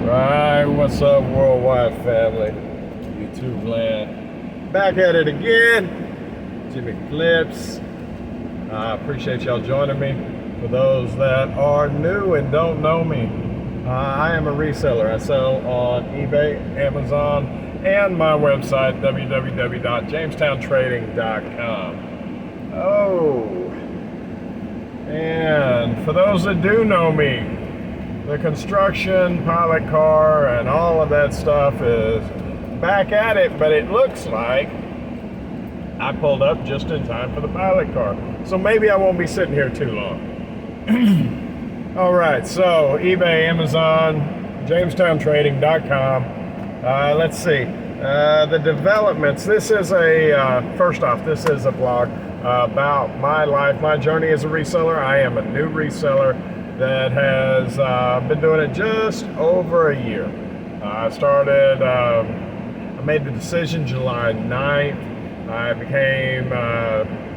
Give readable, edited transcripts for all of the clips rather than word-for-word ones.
Alright, what's up, worldwide family? YouTube land. Back at it again. Jimmy Flips. I appreciate y'all joining me. For those that are new and don't know me, I am a reseller. I sell on eBay, Amazon, and my website, www.jamestowntrading.com. Oh, and for those that do know me, the construction, pilot car, and all of that stuff is back at it, but it looks like I pulled up just in time for the pilot car. So maybe I won't be sitting here too long. All right, so eBay, Amazon, JamestownTrading.com. Let's see. The developments. This is first off, this is a blog about my life, my journey as a reseller. I am a new reseller that has been doing it just over a year. I made the decision July 9th. I became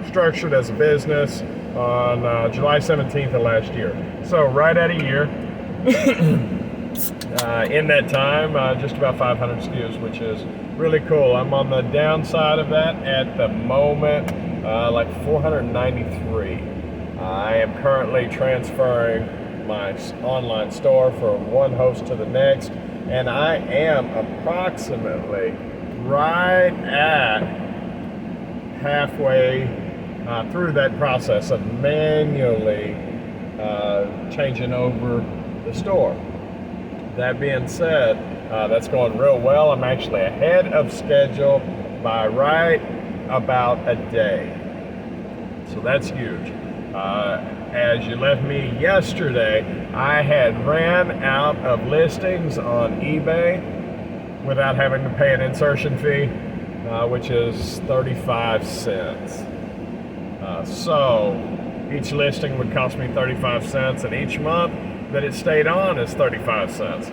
structured as a business on July 17th of last year. So right at a year. In that time, just about 500 SKUs, which is really cool. I'm on the downside of that at the moment, like 493. I am currently transferring my online store from one host to the next, and I am approximately right at halfway through that process of manually changing over the store. That being said, that's going real well. I'm actually ahead of schedule by right about a day. So that's huge. As you left me yesterday, I had ran out of listings on eBay without having to pay an insertion fee, which is 35 cents. So each listing would cost me 35 cents, and each month that it stayed on is 35 cents.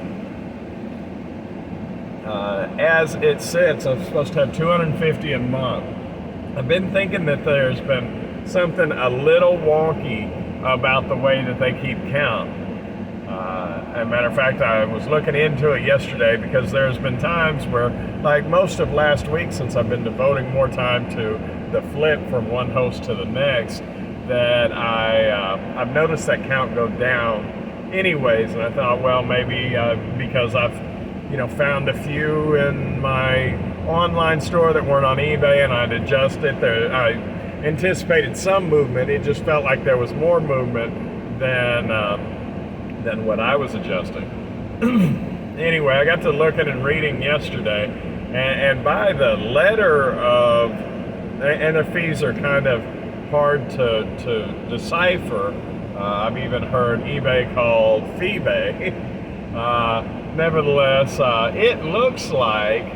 As it sits, I'm supposed to have 250 a month. I've been thinking that there's been something a little wonky about the way that they keep count. As a matter of fact, I was looking into it yesterday because there's been times where, like most of last week, since I've been devoting more time to the flip from one host to the next, that I've noticed that count go down anyways, and I thought, well, maybe because I've found a few in my online store that weren't on eBay, and I'd adjusted there. I anticipated some movement. It just felt like there was more movement than what I was adjusting. Anyway, I got to looking and reading yesterday, and by the letter of, and the fees are kind of hard to decipher. I've even heard eBay called Feebay. Nevertheless, it looks like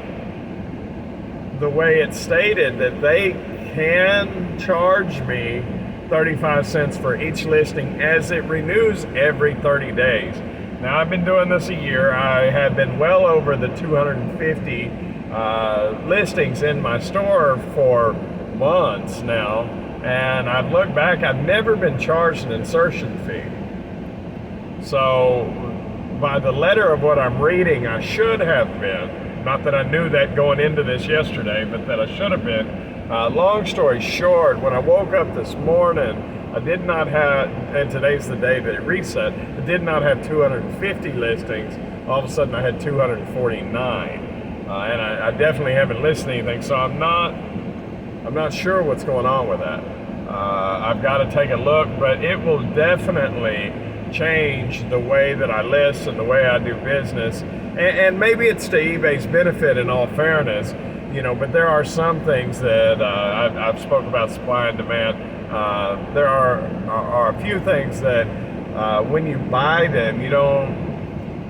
the way it's stated that they can charge me 35 cents for each listing as it renews every 30 days. Now, I've been doing this a year. I have been well over the 250 listings in my store for months now, and I've looked back, I've never been charged an insertion fee. So by the letter of what I'm reading, I should have been, not that I knew that going into this yesterday, but that I should have been. Long story short, when I woke up this morning, I did not have, and today's the day that it reset, I did not have 250 listings. All of a sudden I had 249. And I definitely haven't listed anything, so I'm not sure what's going on with that. I've got to take a look, but it will definitely change the way that I list and the way I do business. And maybe it's to eBay's benefit, in all fairness, but there are some things that I've spoken about supply and demand. There are a few things that when you buy them,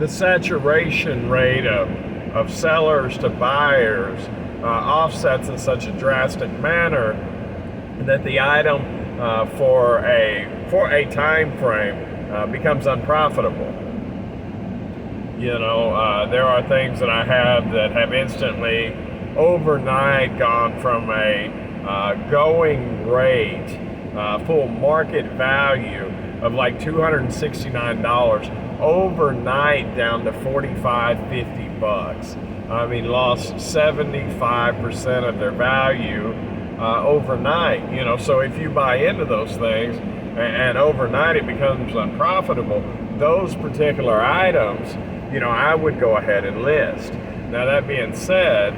the saturation rate of sellers to buyers offsets in such a drastic manner that the item for a time frame becomes unprofitable. There are things that I have that have instantly overnight gone from a going rate full market value of like $269 overnight down to 45, 50 bucks. I mean, lost 75% of their value overnight. You know, so if you buy into those things and overnight it becomes unprofitable, those particular items, you know, I would go ahead and list. Now, that being said,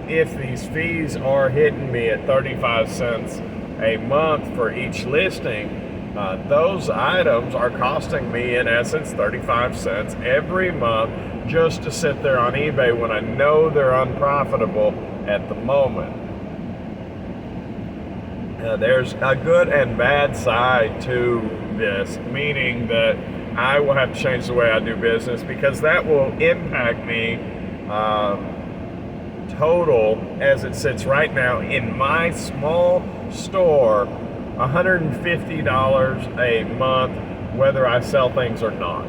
if these fees are hitting me at 35 cents a month for each listing, those items are costing me, in essence, 35 cents every month just to sit there on eBay when I know they're unprofitable at the moment. There's a good and bad side to this, meaning that I will have to change the way I do business, because that will impact me total as it sits right now in my small store, $150 a month, whether I sell things or not.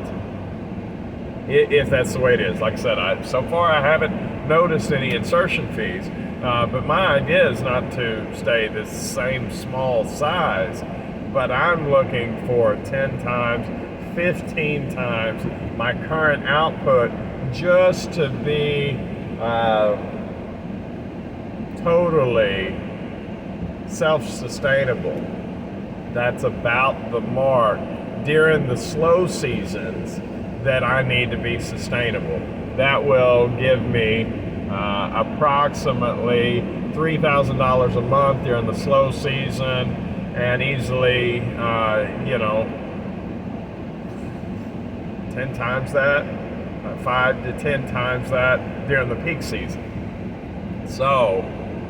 If that's the way it is. Like I said, so far I haven't noticed any insertion fees, but my idea is not to stay the same small size, but I'm looking for 10 times, 15 times my current output, just to be totally self-sustainable. That's about the mark during the slow seasons that I need to be sustainable. That will give me approximately $3,000 a month during the slow season, and easily, 10 times that, 5 to 10 times that during the peak season. So,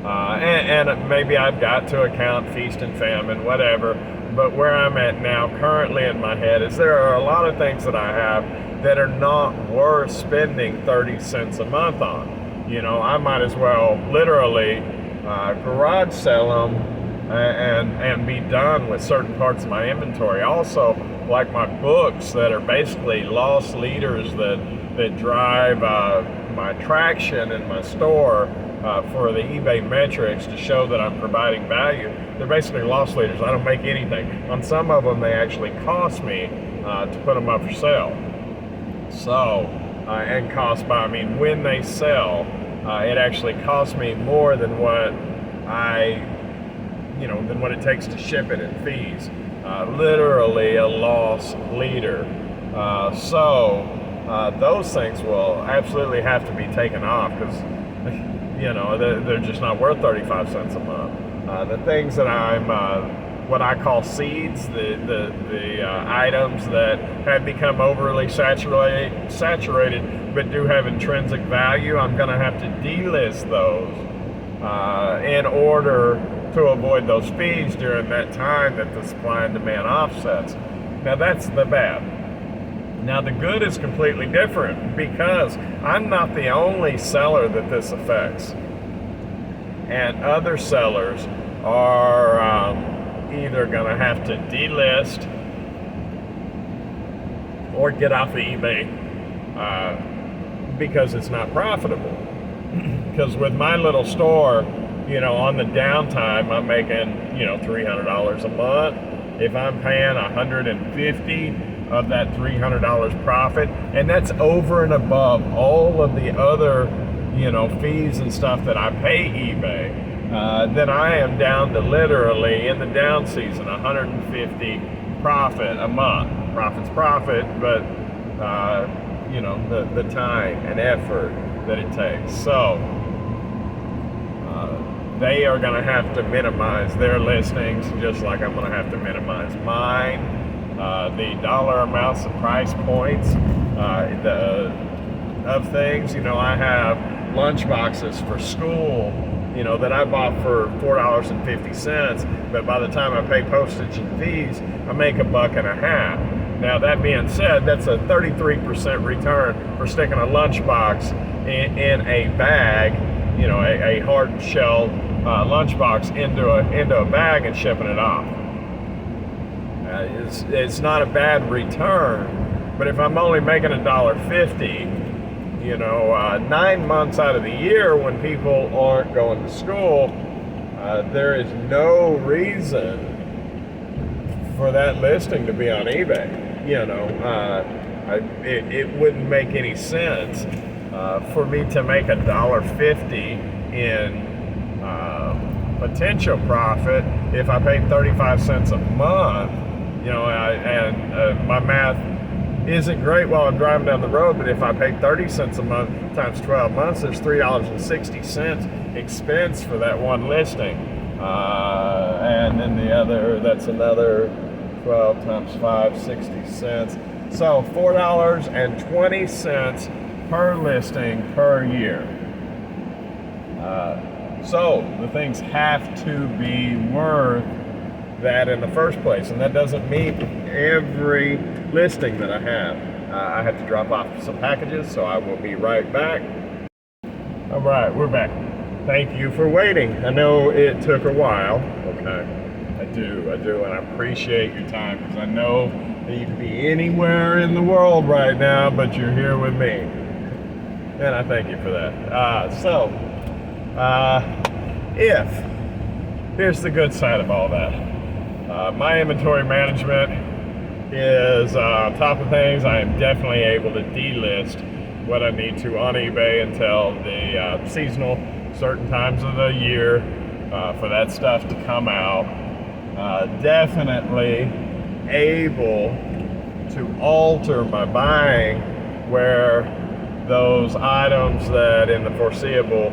and maybe I've got to account feast and famine, whatever, but where I'm at now currently in my head is there are a lot of things that I have that are not worth spending 30 cents a month on. You know, I might as well literally garage sell them and be done with certain parts of my inventory. Also, like my books that are basically loss leaders that drive my traction in my store for the eBay metrics to show that I'm providing value. They're basically loss leaders. I don't make anything. On some of them, they actually cost me to put them up for sale. So, and cost by, I mean, when they sell, it actually costs me more than what than what it takes to ship it and fees. Literally a loss leader. So those things will absolutely have to be taken off, because they're just not worth 35 cents a month. The things that I'm what I call seeds, the items that have become overly saturated but do have intrinsic value, I'm going to have to delist those in order to avoid those fees during that time that the supply and demand offsets. Now, that's the bad. Now, the good is completely different, because I'm not the only seller that this affects, and other sellers are either going to have to delist or get off of eBay because it's not profitable. Because with my little store, on the downtime, I'm making, $300 a month. If I'm paying $150 of that $300 profit, and that's over and above all of the other, fees and stuff that I pay eBay, then I am down to literally, in the down season, $150 profit a month. Profit's profit, but, the time and effort that it takes. So, they are going to have to minimize their listings, just like I'm going to have to minimize mine. The dollar amounts, the price points of things. I have lunch boxes for school, that I bought for $4.50, but by the time I pay postage and fees, I make $1.50. Now, that being said, that's a 33% return for sticking a lunch box in a bag, a hard shell lunchbox into a bag and shipping it off. It's not a bad return, but if I'm only making $1.50, 9 months out of the year when people aren't going to school, there is no reason for that listing to be on eBay. It wouldn't make any sense for me to make $1.50 in potential profit if I paid 35 cents a month. My math isn't great while I'm driving down the road, but if I pay 30 cents a month times 12 months, there's $3.60 expense for that one listing. And then that's another 12 times 5, 60 cents. So $4.20 per listing per year. So the things have to be worth that in the first place, and that doesn't mean every listing that I have. I have to drop off some packages, so I will be right back. All right, we're back. Thank you for waiting. I know it took a while. Okay, I do, and I appreciate your time, because I know that you could be anywhere in the world right now, but you're here with me, and I thank you for that. Here's the good side of all that. My inventory management is on top of things. I am definitely able to delist what I need to on eBay until the seasonal, certain times of the year for that stuff to come out. Definitely able to alter my buying where those items that in the foreseeable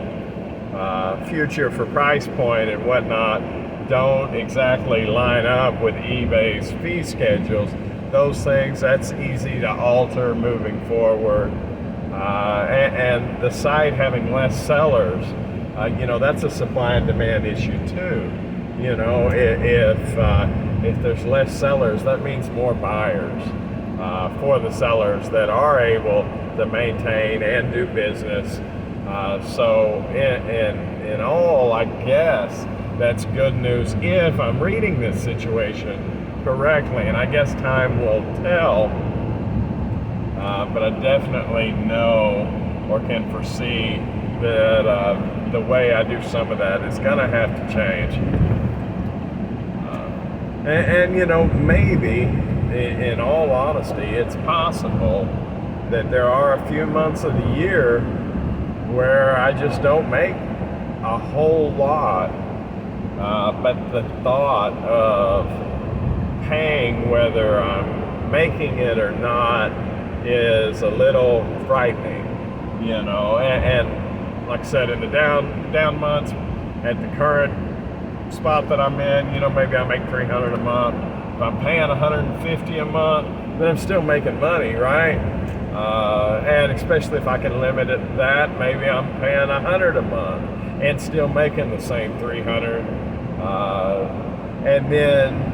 future for price point and whatnot don't exactly line up with eBay's fee schedules. Those things, that's easy to alter moving forward. And the site having less sellers, that's a supply and demand issue too. If there's less sellers, that means more buyers for the sellers that are able to maintain and do business. So in all, I guess that's good news if I'm reading this situation correctly, and I guess time will tell. But I definitely know or can foresee that the way I do some of that is going to have to change. Maybe, in all honesty, it's possible that there are a few months of the year where I just don't make a whole lot, but the thought of paying whether I'm making it or not is a little frightening, and like I said, in the down months, at the current spot that I'm in, maybe I make $300 a month. If I'm paying $150 a month, then I'm still making money, right? And especially if I can limit it to that, maybe I'm paying $100 a month and still making the same $300. And then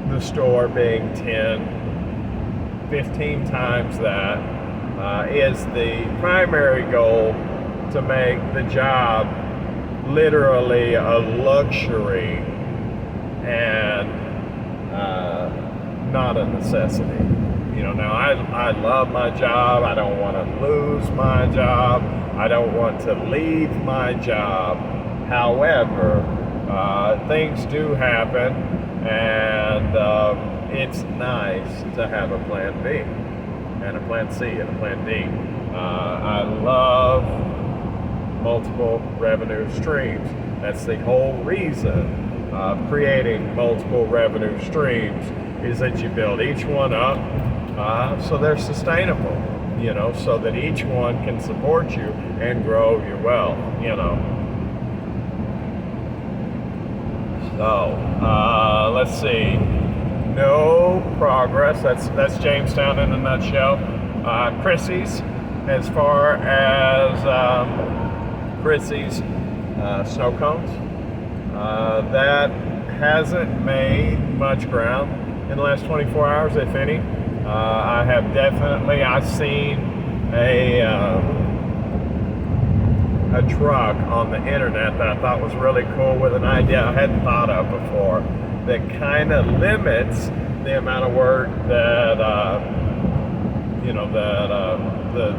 the store being 10, 15 times that is the primary goal, to make the job literally a luxury and not a necessity. Now I love my job. I don't want to lose my job. I don't want to leave my job. However, things do happen, and it's nice to have a plan B and a plan C and a plan D. I love multiple revenue streams. That's the whole reason of creating multiple revenue streams, is that you build each one up so they're sustainable, so that each one can support you and grow your wealth, So, let's see. No progress. That's Jamestown in a nutshell. Chrissy's, as far as Chrissy's snow cones, that hasn't made much ground in the last 24 hours, if any. I've seen a truck on the internet that I thought was really cool, with an idea I hadn't thought of before, that kind of limits the amount of work that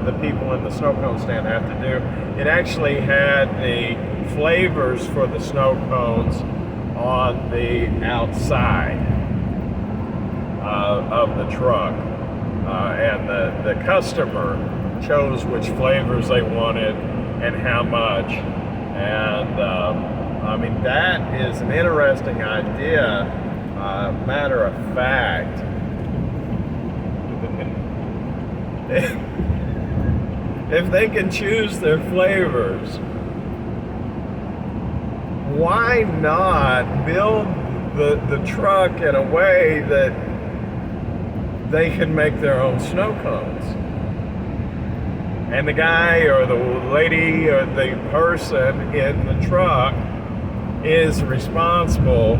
the people in the snow cone stand have to do. It actually had the flavors for the snow cones on the outside of the truck. and the customer chose which flavors they wanted and how much. And I mean, that is an interesting idea. Matter of fact, if they can choose their flavors, why not build the truck in a way that they can make their own snow cones? And the guy or the lady or the person in the truck is responsible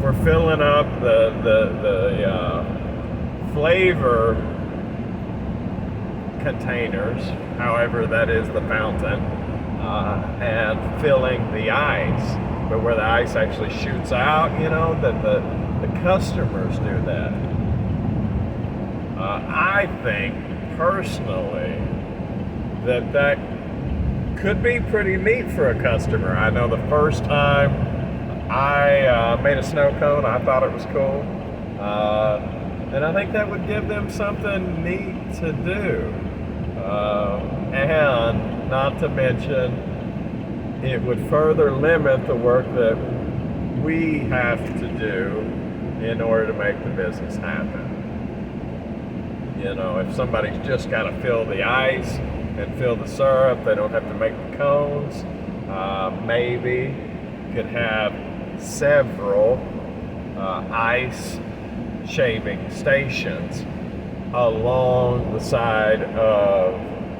for filling up the flavor containers, however that is the fountain, and filling the ice. But where the ice actually shoots out, you know, that the customers do that. I think personally that could be pretty neat for a customer. I know the first time I made a snow cone, I thought it was cool. And I think that would give them something neat to do. And not to mention, it would further limit the work that we have to do in order to make the business happen. You know, if somebody's just got to fill the ice and fill the syrup, they don't have to make the cones. Maybe could have several ice shaving stations along the side of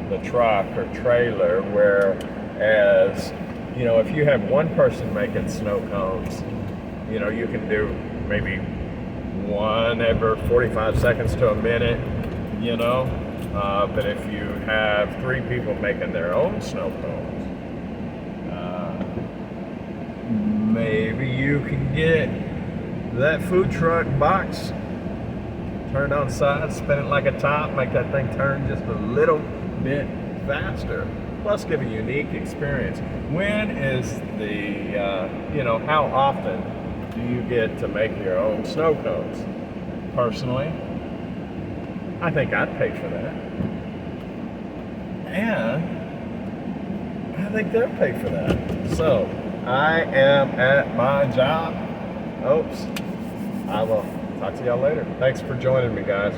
the truck or trailer, whereas, you know, if you have one person making snow cones, you know, you can do maybe one every 45 seconds to a minute, you know. But if you have 3 people making their own snow cones, maybe you can get that food truck box turned on the side, spin it like a top, make that thing turn just a little bit faster, plus give a unique experience. When is the, you know, how often do you get to make your own snow cones? Personally, I think I'd pay for that. And I think they'll pay for that. So, I am at my job. Oops. I will talk to y'all later. Thanks for joining me, guys.